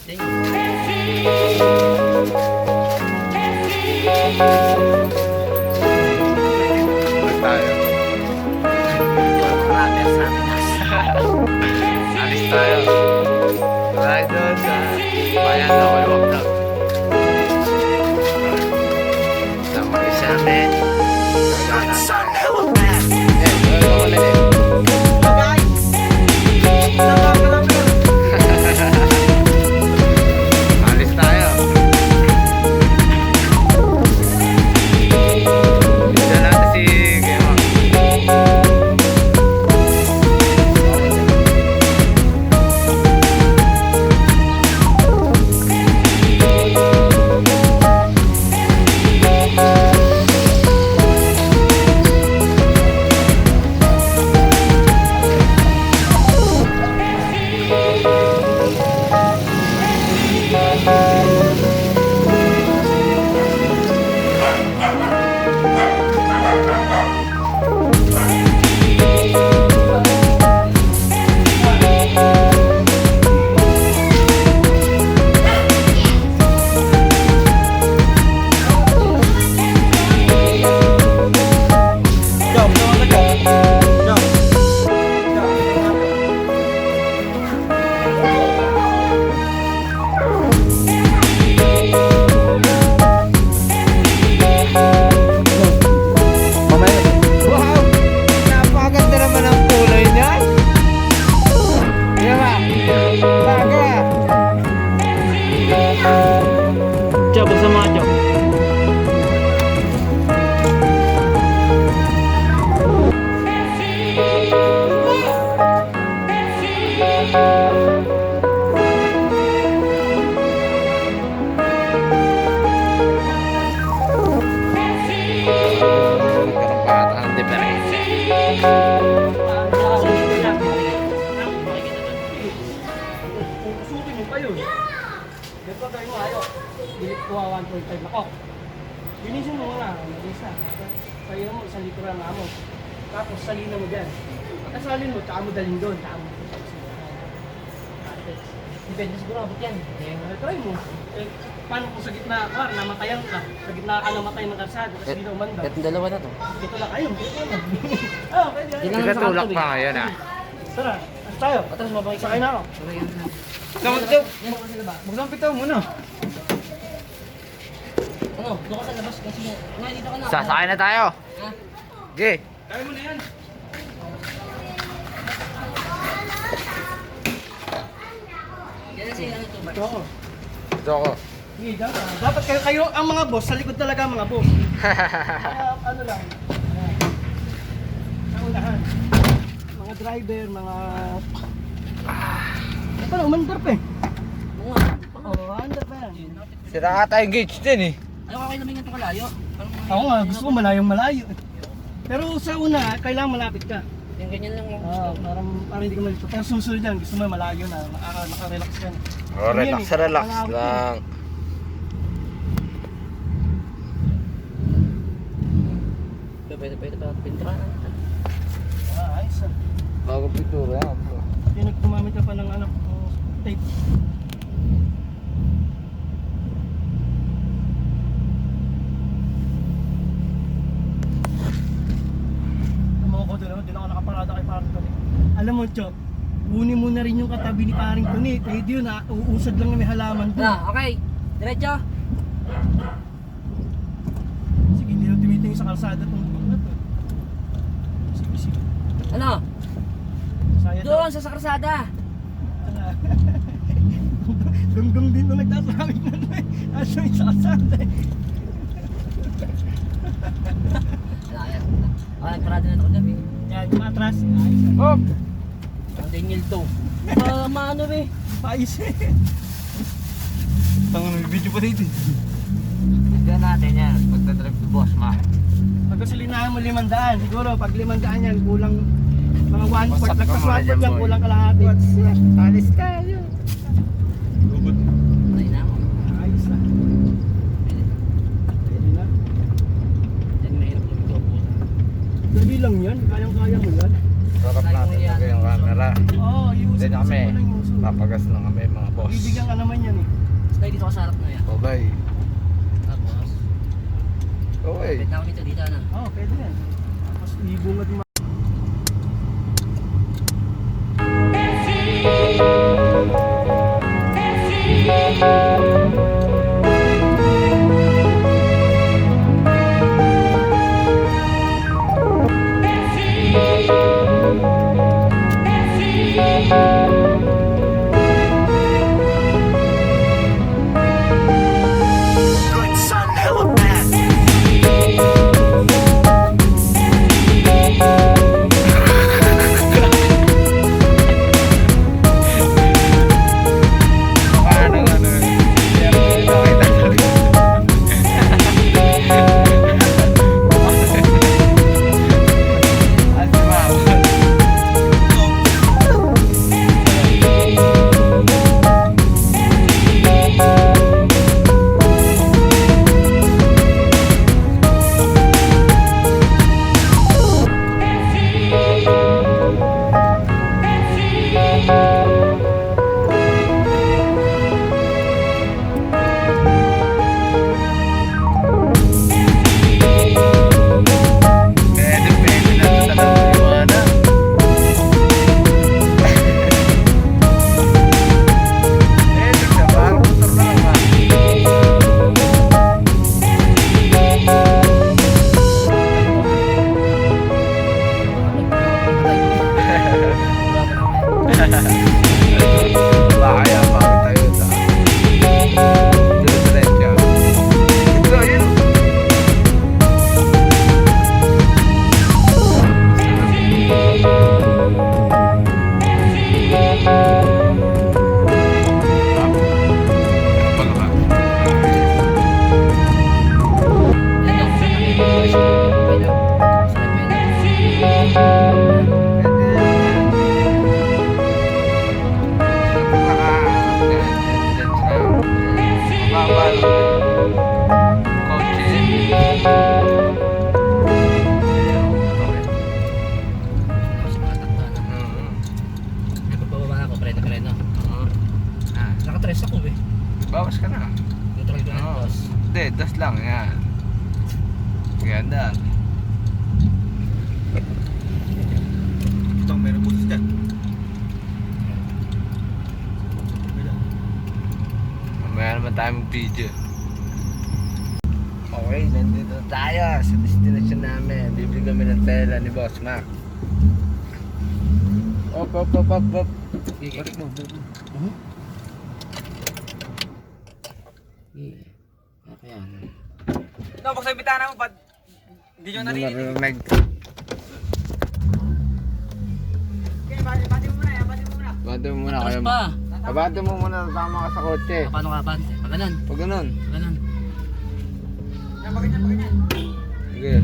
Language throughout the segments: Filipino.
Alis tayo. Tayo doon sa bayan na Ulwak na. Sama isa namin. Alis tayo. Bisa natin si Gemma. Linisin mo muna, mag-isa. Sayo mo, 1 litro na mo. Tapos salina mo dyan. Pagkasalin mo, tsaka mo dalhin doon. Tsaka mo depende siguro abot yan. Try mo. Paano kung sa gitna, namatayan ka. Sa gitna ka namatay ng karsada, tapos hindi na umanda. Itong dalawa na to. Ito lang kayo, dito na. Pwede. Tigatulak pa ngayon Tara, as tayo. Atras mo ba ikaw? Sakay na ako. Maglampitaw muna. Ano? Doon ka sa labas kasi nga dito ka na. Sasakay na tayo. Ha? Okay. Kaya mo na yan. Yan na siya ano to. Ito ako. Ito ako. Dapat kayo ang mga boss, sa likod talaga ang mga boss. Kaya ano lang. Sa unahan. Mga driver, mga... Ano pala, umandar pa eh. Oo nga. Oo, andar pa yan. Sira ata yung gauge din eh. Ayaw ka kayo namin ganito kalayo. Ako nga, gusto ko malayong malayo. Pero sa una, kailangan malapit ka. Yung ganyan lang yung Parang hindi ka malito. Pero susunod yan, gusto mo malayo na, naka-relax ka na. Oh, relax lang. Pwede pa pintura. Ayos ah. Bago pintura yan. Yung nagtumamit ka pa ng tape. Doon ako nakaparada kay Paring Tony. Alam mo, Chok, kunin mo na rin yung katabi ni Paring Tony. Pwede yun, uusad lang na may halaman doon. Okay. Diretso. Sige, hindi na tumitingin sa kalsada itong lugar na to. Sige. Ano? Saya Doon sa karsada. Gum-gum din ito nagtatraffic na rin. Asa yung sa kalsada eh. Ayan. Parada na ito kagabi. Yan, yung atras. Ayos ah. Hop! Ang dingil to. Maano eh. Ayos eh. Tangan may video pa dito. Tignan natin yan. Pagdadrive to boss, ma. Pag gasolinahan mo 500, siguro pag 500 yan, kulang mga 1/4. Wasak ka Lagpas muna 1/4 dyan, yan, boy. kulang kalahati. Alis tayo. Lubot. Ay na ako. Ayos ah. Pwede na. Yan mahirap yung ito po. Dali lang yan, kayang-kaya mo yan. Sarap natin talaga yung camera. Oo, iusap na kami. Saan mo lang yung uso? Papagas na kami mga boss. Bibigyan ka naman yan eh. Tayo dito ka sa harap na yan. Bye-bye. Tapos, Okay. pwede na ako dito na. Oo, pwede yan. Tapos ibungat yung Good son, hella bad. Paano ano? Pwede na ito talagang iwanan. Pwede ka, parang motor na naman. Kaya bakit tayo sa diretso. Ito, yun. Nakatres ako eh. Bawas ka na. Neutral ko na Oo. boss. Hindi, das lang yan. Ganda. Itong meron butas dyan. Mamaya naman tayo mag-video. Okay, nandito tayo sa destination namin. Bibili kami ng tela ni Boss Mac. Op. Balik mo. Kaya ano. No, buksan yung bitana mo, ba't hindi nyo narinig? Narinig. Okay, bati mo muna, bati mo muna. Bante mo muna Atras kayo. pa. Abante mo muna, tama ka sa kotse. Paano ka abante? Pag ganun. Pag ganun. Ganun. Yan, paganyan, paganyan. Sige.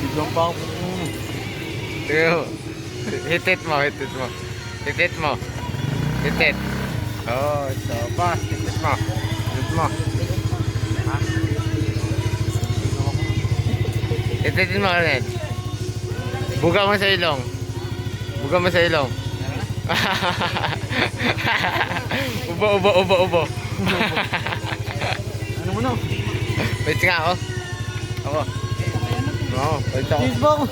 Biglang pa ako. Sige. Hitit mo. Hitit. Oh, so fast. Hitit mo. Ha? Hititin mo ulit. Buga mo sa ilong. Ubo. Ano mo no? Wait nga ako. Oo, wait ako. Cheese ba ako?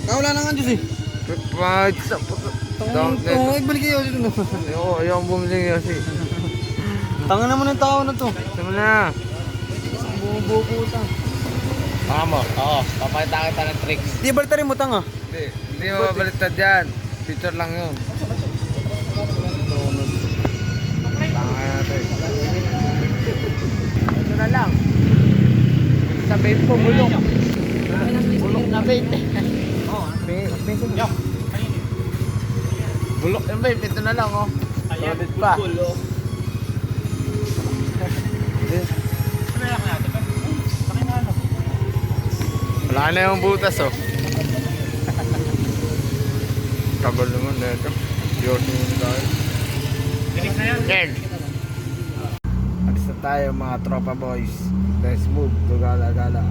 Wala na nga Diyos eh. Wait, stop. Balik kayo dito no. Ayoko bumili kasi. Tanga naman ng tao na to. Sama na. Bubo puta. Tama mo. Oo, papakita kita ng tricks. Di balik rin mo tanga. Hindi mo mabaliktad yan. Picture lang yun. vape po, bulok. Bulok na vape. Bulok yung vape, ito na lang oh. Solid pa. Wala na yung butas oh. Tagal naman na ito. Yorto mo tayo. Nerd. Alis na tayo mga tropa boys. Let's move to Gala-Gala.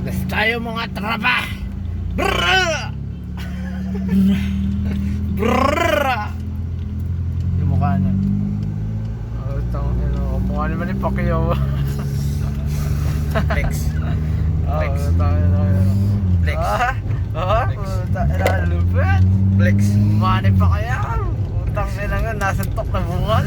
Alis tayo mga tropa. Brrrr! Brrrr! Yung mukha niya. Oh, mukha naman ni Pacquiao. Flex. Flex. Flex. Lupit. Flex. Mani pa kaya. Utang ina nga, nasa tok na bungal.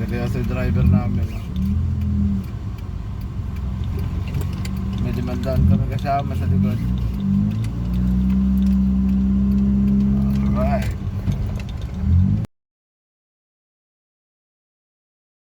Seryoso yung driver namin. May limandaan kami kasama sa likod. Alright.